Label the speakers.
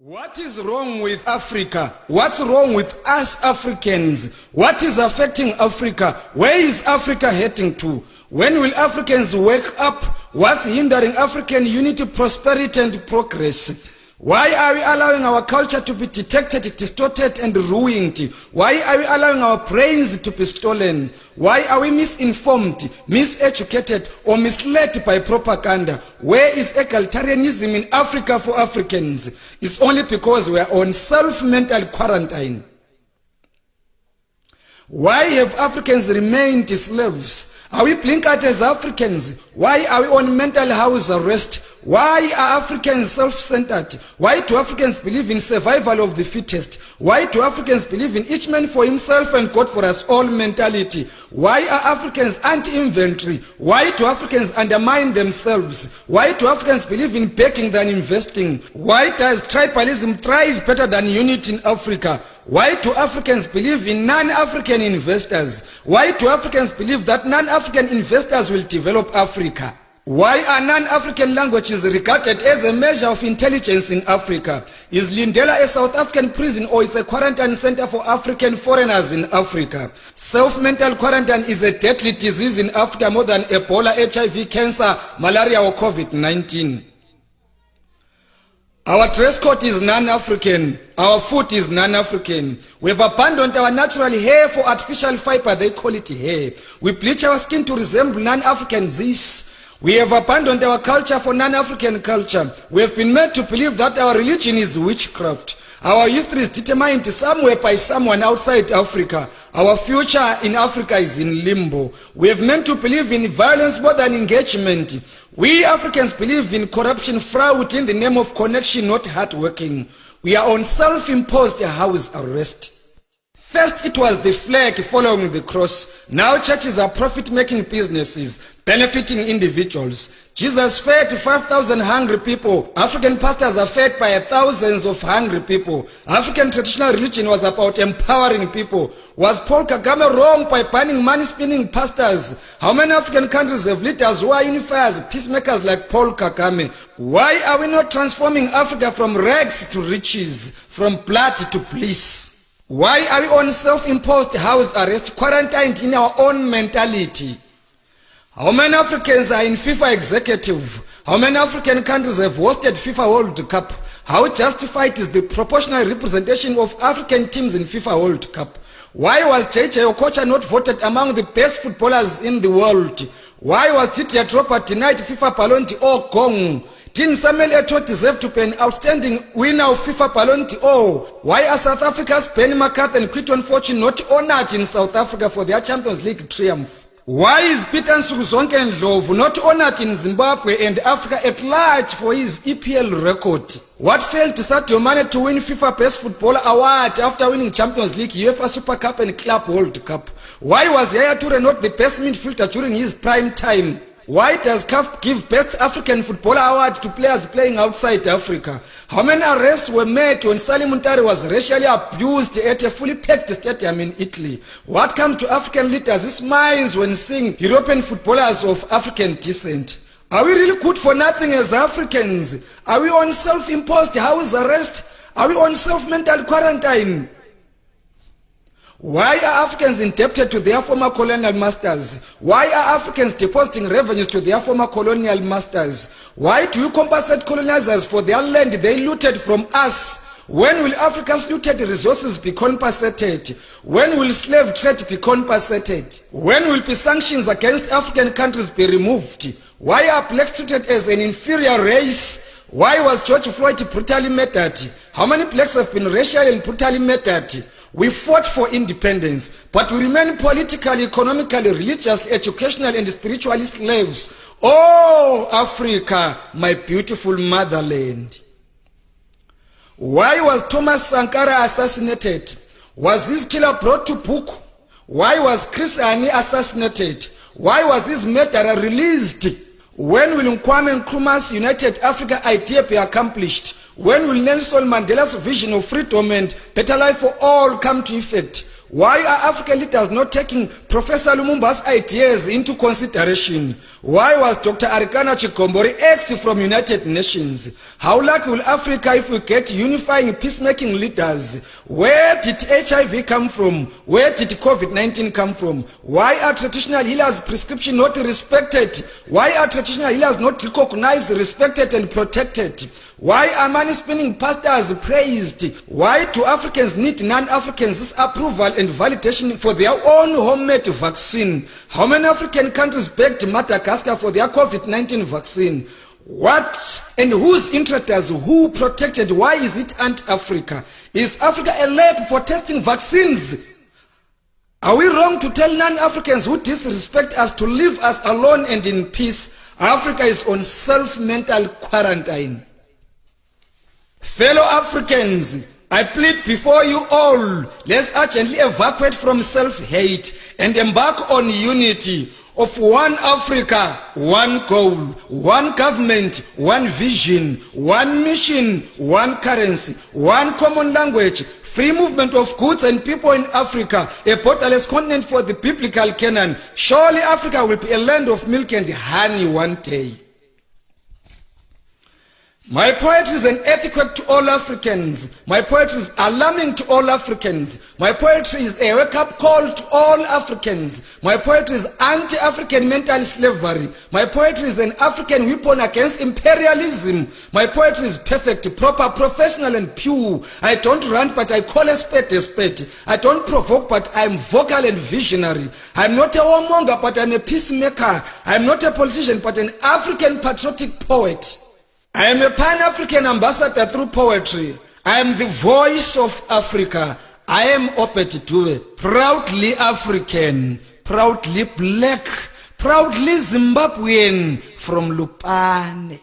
Speaker 1: What is wrong with Africa? What's wrong with us Africans? What is affecting Africa? Where is Africa heading to? When will Africans wake up? What's hindering African unity, prosperity and progress? Why are we allowing our culture to be detected, distorted and ruined? Why are we allowing our brains to be stolen? Why are we misinformed, miseducated or misled by propaganda? Where is egalitarianism in Africa for Africans? It's only because we are on self-mental quarantine. Why have Africans remained slaves? Are we blinkered as Africans? Why are we on mental house arrest? Why are Africans self-centered? Why do Africans believe in survival of the fittest? Why do Africans believe in each man for himself and God for us all mentality? Why are Africans anti-inventory? Why do Africans undermine themselves? Why do Africans believe in begging than investing? Why does tribalism thrive better than unity in Africa? Why do Africans believe in non-African investors? Why do Africans believe that non-African investors will develop Africa? Why are non-African languages regarded as a measure of intelligence in Africa? Is Lindela a South African prison or it's a quarantine center for African foreigners in Africa? Self-mental quarantine is a deadly disease in Africa more than Ebola, HIV, cancer, malaria or COVID-19. Our dress code is non-African. Our food is non-African. We have abandoned our natural hair for artificial fiber. They call it hair. We bleach our skin to resemble non-Africans. We have abandoned our culture for non-African culture. We have been made to believe that our religion is witchcraft. Our history is determined somewhere by someone outside Africa. Our future in Africa is in limbo. We have meant to believe in violence more than engagement. We Africans believe in corruption, fraud in the name of connection, not hard working. We are on self-imposed house arrest. First it was the flag following the cross. Now churches are profit-making businesses, benefiting individuals. Jesus fed 5,000 hungry people. African pastors are fed by thousands of hungry people. African traditional religion was about empowering people. Was Paul Kagame wrong by banning money-spinning pastors? How many African countries have leaders who are unifiers, peacemakers like Paul Kagame? Why are we not transforming Africa from rags to riches, from blood to bliss? Why are we on self-imposed house arrest, quarantined in our own mentality? How many Africans are in FIFA executive? How many African countries have hosted FIFA World Cup? How justified is the proportional representation of African teams in FIFA World Cup? Why was JJ Okocha not voted among the best footballers in the world? Why was Didier Drogba denied FIFA Ballon d'Or gong? Didn't Samuel Eto'o deserve to be an outstanding winner of FIFA Ballon d'Or? Why are South Africa's Benny McCarthy and Quinton Fortune not honored in South Africa for their Champions League triumph? Why is Peter Nsukuzonke Ndlovu not honored in Zimbabwe and Africa at large for his EPL record? What failed Sadio Mane to win FIFA Best Footballer Award after winning Champions League, UEFA Super Cup and Club World Cup? Why was Yaya Toure not the best midfielder during his prime time? Why does CAF give Best African Footballer Award to players playing outside Africa? How many arrests were made when Salim Muntari was racially abused at a fully packed stadium in Italy? What comes to African leaders' minds when seeing European footballers of African descent? Are we really good for nothing as Africans? Are we on self-imposed house arrest? Are we on self-mental quarantine? Why are Africans indebted to their former colonial masters? Why are Africans depositing revenues to their former colonial masters? Why do you compensate colonizers for their land they looted from us? When will Africa's looted resources be compensated? When will slave trade be compensated? When will be sanctions against African countries be removed? Why are blacks treated as an inferior race? Why was George Floyd brutally murdered? How many blacks have been racially and brutally murdered? We fought for independence, but we remain politically, economically, religiously, educational and spiritually slaves. Oh, Africa, my beautiful motherland. Why was Thomas Sankara assassinated? Was his killer brought to book? Why was Chris Hani assassinated? Why was his murderer released? When will Kwame Nkrumah's United Africa idea be accomplished? When will Nelson Mandela's vision of freedom and better life for all come to effect? Why are African leaders not taking Professor Lumumba's ideas into consideration. Why was Dr. Arikana Chikombori axed from United Nations? How lucky will Africa if we get unifying peacemaking leaders? Where did HIV come from? Where did COVID-19 come from? Why are traditional healers' prescription not respected? Why are traditional healers not recognized, respected and protected? Why are money spinning pastors praised? Why do Africans need non-Africans' approval and validation for their own homemade vaccine? How many African countries begged Madagascar for their COVID-19 vaccine? What and whose interests, who protected? Why is it anti-Africa? Is Africa a lab for testing vaccines? Are we wrong to tell non-Africans who disrespect us to leave us alone and in peace? Africa is on self-mental quarantine. Fellow Africans, I plead before you all, let's urgently evacuate from self-hate and embark on unity of one Africa, one goal, one government, one vision, one mission, one currency, one common language, free movement of goods and people in Africa, a borderless continent for the biblical Canaan. Surely Africa will be a land of milk and honey one day. My poetry is an earthquake to all Africans. My poetry is alarming to all Africans. My poetry is a wake-up call to all Africans. My poetry is anti-African mental slavery. My poetry is an African weapon against imperialism. My poetry is perfect, proper, professional and pure. I don't rant but I call a spade a spade. I don't provoke but I am vocal and visionary. I am not a warmonger but I am a peacemaker. I am not a politician but an African patriotic poet. I am a Pan-African ambassador through poetry. I am the voice of Africa. I am Opet Dube, proudly African, proudly black, proudly Zimbabwean from Lupane.